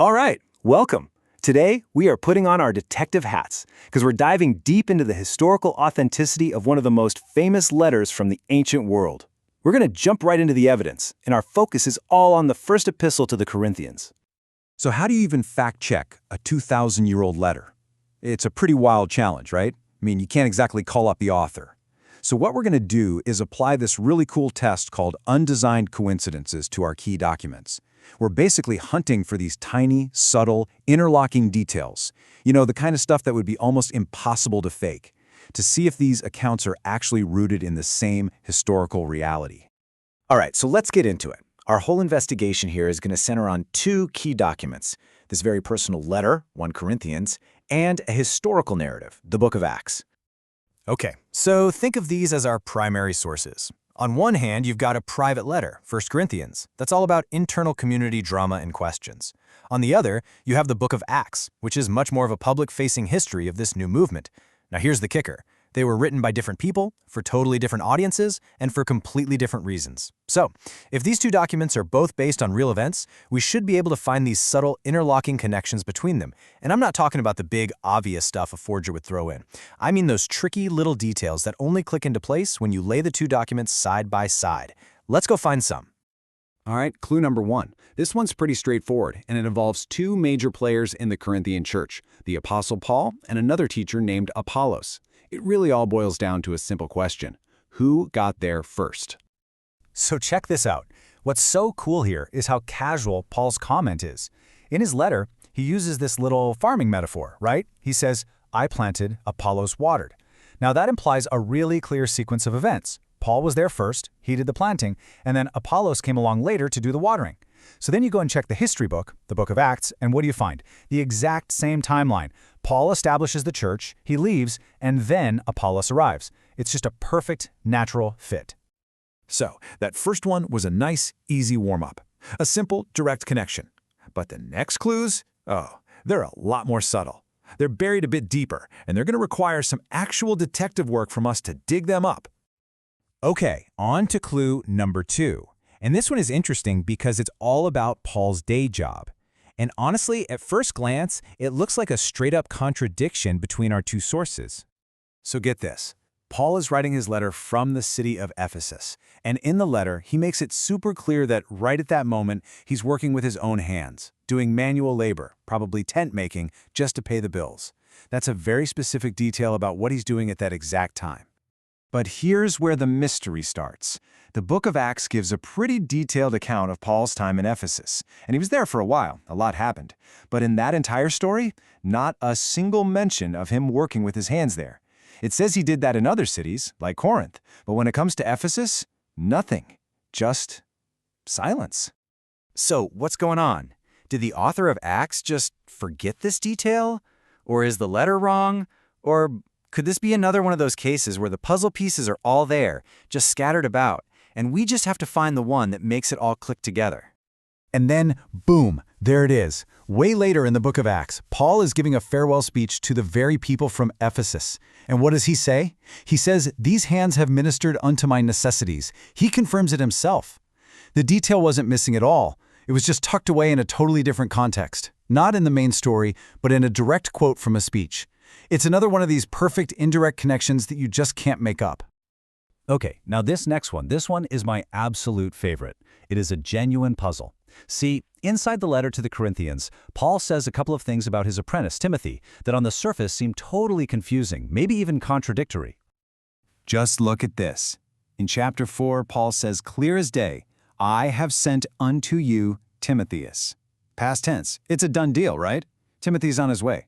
All right, welcome. Today, we are putting on our detective hats because we're diving deep into the historical authenticity of one of the most famous letters from the ancient world. We're going to jump right into the evidence, and our focus is all on the first epistle to the Corinthians. So how do you even fact-check a 2,000-year-old letter? It's a pretty wild challenge, right? I mean, you can't exactly call up the author. So what we're going to do is apply this really cool test called undesigned coincidences to our key documents. We're basically hunting for these tiny, subtle, interlocking details. You know, the kind of stuff that would be almost impossible to fake, to see if these accounts are actually rooted in the same historical reality. All right, so let's get into it. Our whole investigation here is going to center on two key documents, this very personal letter, 1 Corinthians, and a historical narrative, the book of Acts. Okay, so think of these as our primary sources. On one hand, you've got a private letter, 1 Corinthians, that's all about internal community drama and questions. On the other, you have the book of Acts, which is much more of a public-facing history of this new movement. Now here's the kicker. They were written by different people, for totally different audiences, and for completely different reasons. So, if these two documents are both based on real events, we should be able to find these subtle interlocking connections between them. And I'm not talking about the big, obvious stuff a forger would throw in. I mean those tricky little details that only click into place when you lay the two documents side by side. Let's go find some. All right, clue number 1. This one's pretty straightforward, and it involves two major players in the Corinthian church, the Apostle Paul and another teacher named Apollos. It really all boils down to a simple question. Who got there first? So check this out. What's so cool here is how casual Paul's comment is. In his letter, he uses this little farming metaphor, right? He says, I planted, Apollos watered. Now that implies a really clear sequence of events. Paul was there first, he did the planting, and then Apollos came along later to do the watering. So then you go and check the history book, the book of Acts, and what do you find? The exact same timeline. Paul establishes the church, he leaves, and then Apollos arrives. It's just a perfect, natural fit. So, that first one was a nice, easy warm-up. A simple, direct connection. But the next clues? Oh, they're a lot more subtle. They're buried a bit deeper, and they're going to require some actual detective work from us to dig them up. Okay, on to clue number 2. And this one is interesting because it's all about Paul's day job. And honestly, at first glance, it looks like a straight-up contradiction between our two sources. So get this. Paul is writing his letter from the city of Ephesus. And in the letter, he makes it super clear that right at that moment, he's working with his own hands, doing manual labor, probably tent making, just to pay the bills. That's a very specific detail about what he's doing at that exact time. But here's where the mystery starts. The book of Acts gives a pretty detailed account of Paul's time in Ephesus, and he was there for a while. A lot happened. But in that entire story, not a single mention of him working with his hands there. It says he did that in other cities, like Corinth, but when it comes to Ephesus, nothing. Just silence. So what's going on? Did the author of Acts just forget this detail? Or is the letter wrong? Or could this be another one of those cases where the puzzle pieces are all there, just scattered about, and we just have to find the one that makes it all click together? And then, boom, there it is. Way later in the book of Acts, Paul is giving a farewell speech to the very people from Ephesus. And what does he say? He says, "These hands have ministered unto my necessities." He confirms it himself. The detail wasn't missing at all. It was just tucked away in a totally different context. Not in the main story, but in a direct quote from a speech. It's another one of these perfect indirect connections that you just can't make up. Okay, now this next one, this one is my absolute favorite. It is a genuine puzzle. See, inside the letter to the Corinthians, Paul says a couple of things about his apprentice, Timothy, that on the surface seem totally confusing, maybe even contradictory. Just look at this. In chapter 4, Paul says clear as day, I have sent unto you Timotheus. Past tense. It's a done deal, right? Timothy's on his way.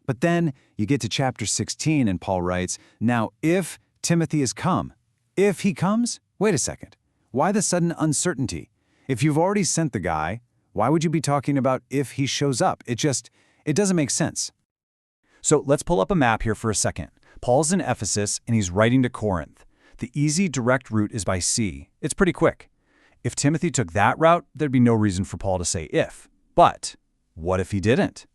But then you get to chapter 16 and Paul writes, now if Timothy is come, if he comes, wait a second. Why the sudden uncertainty? If you've already sent the guy, why would you be talking about if he shows up? It doesn't make sense. So let's pull up a map here for a second. Paul's in Ephesus and he's writing to Corinth. The easy direct route is by sea. It's pretty quick. If Timothy took that route, there'd be no reason for Paul to say if. But what if he didn't?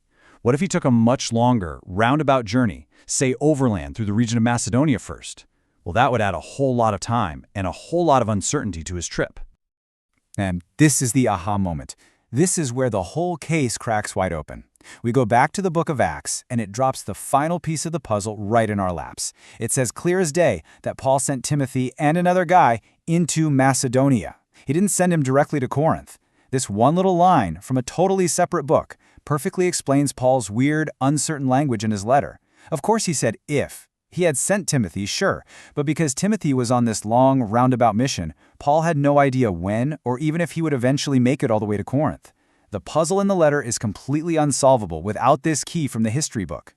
What if he took a much longer, roundabout journey, say overland through the region of Macedonia first? Well, that would add a whole lot of time and a whole lot of uncertainty to his trip. And this is the aha moment. This is where the whole case cracks wide open. We go back to the book of Acts, and it drops the final piece of the puzzle right in our laps. It says clear as day that Paul sent Timothy and another guy into Macedonia. He didn't send him directly to Corinth. This one little line from a totally separate book perfectly explains Paul's weird, uncertain language in his letter. Of course he said if. He had sent Timothy, sure, but because Timothy was on this long, roundabout mission, Paul had no idea when or even if he would eventually make it all the way to Corinth. The puzzle in the letter is completely unsolvable without this key from the history book.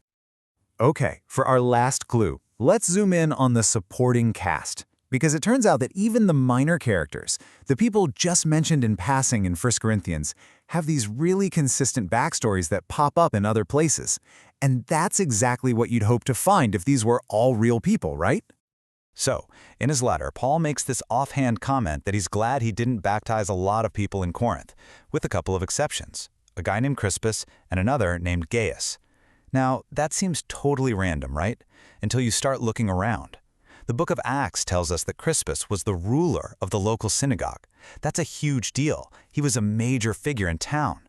Okay, for our last clue, let's zoom in on the supporting cast. Because it turns out that even the minor characters, the people just mentioned in passing in 1 Corinthians, have these really consistent backstories that pop up in other places. And that's exactly what you'd hope to find if these were all real people, right? So, in his letter, Paul makes this offhand comment that he's glad he didn't baptize a lot of people in Corinth, with a couple of exceptions, a guy named Crispus and another named Gaius. Now, that seems totally random, right? Until you start looking around. The book of Acts tells us that Crispus was the ruler of the local synagogue. That's a huge deal. He was a major figure in town.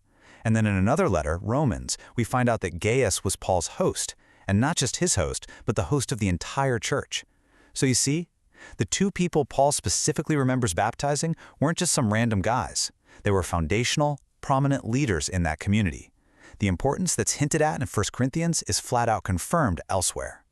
And then in another letter, Romans, we find out that Gaius was Paul's host, and not just his host, but the host of the entire church. So you see, the two people Paul specifically remembers baptizing weren't just some random guys. They were foundational, prominent leaders in that community. The importance that's hinted at in 1 Corinthians is flat out confirmed elsewhere.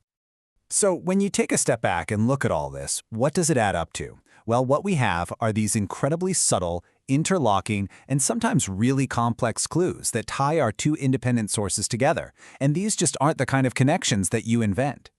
So when you take a step back and look at all this, what does it add up to? Well, what we have are these incredibly subtle, interlocking, and sometimes really complex clues that tie our two independent sources together. And these just aren't the kind of connections that you invent.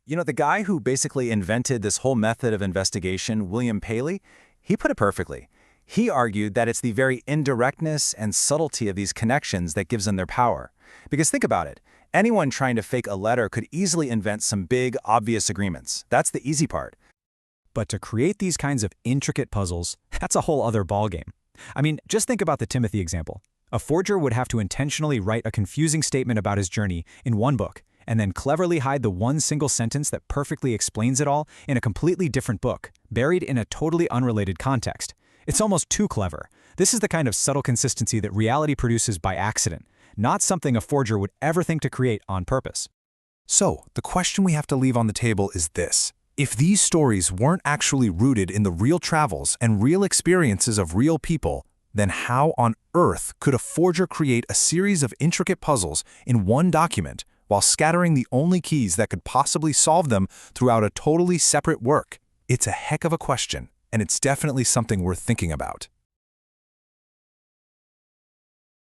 You know, the guy who basically invented this whole method of investigation, William Paley, he put it perfectly. He argued that it's the very indirectness and subtlety of these connections that gives them their power. Because think about it. Anyone trying to fake a letter could easily invent some big, obvious agreements. That's the easy part. But to create these kinds of intricate puzzles, that's a whole other ballgame. I mean, just think about the Timothy example. A forger would have to intentionally write a confusing statement about his journey in one book, and then cleverly hide the one single sentence that perfectly explains it all in a completely different book, buried in a totally unrelated context. It's almost too clever. This is the kind of subtle consistency that reality produces by accident, not something a forger would ever think to create on purpose. So, the question we have to leave on the table is this. If these stories weren't actually rooted in the real travels and real experiences of real people, then how on earth could a forger create a series of intricate puzzles in one document while scattering the only keys that could possibly solve them throughout a totally separate work? It's a heck of a question, and it's definitely something worth thinking about.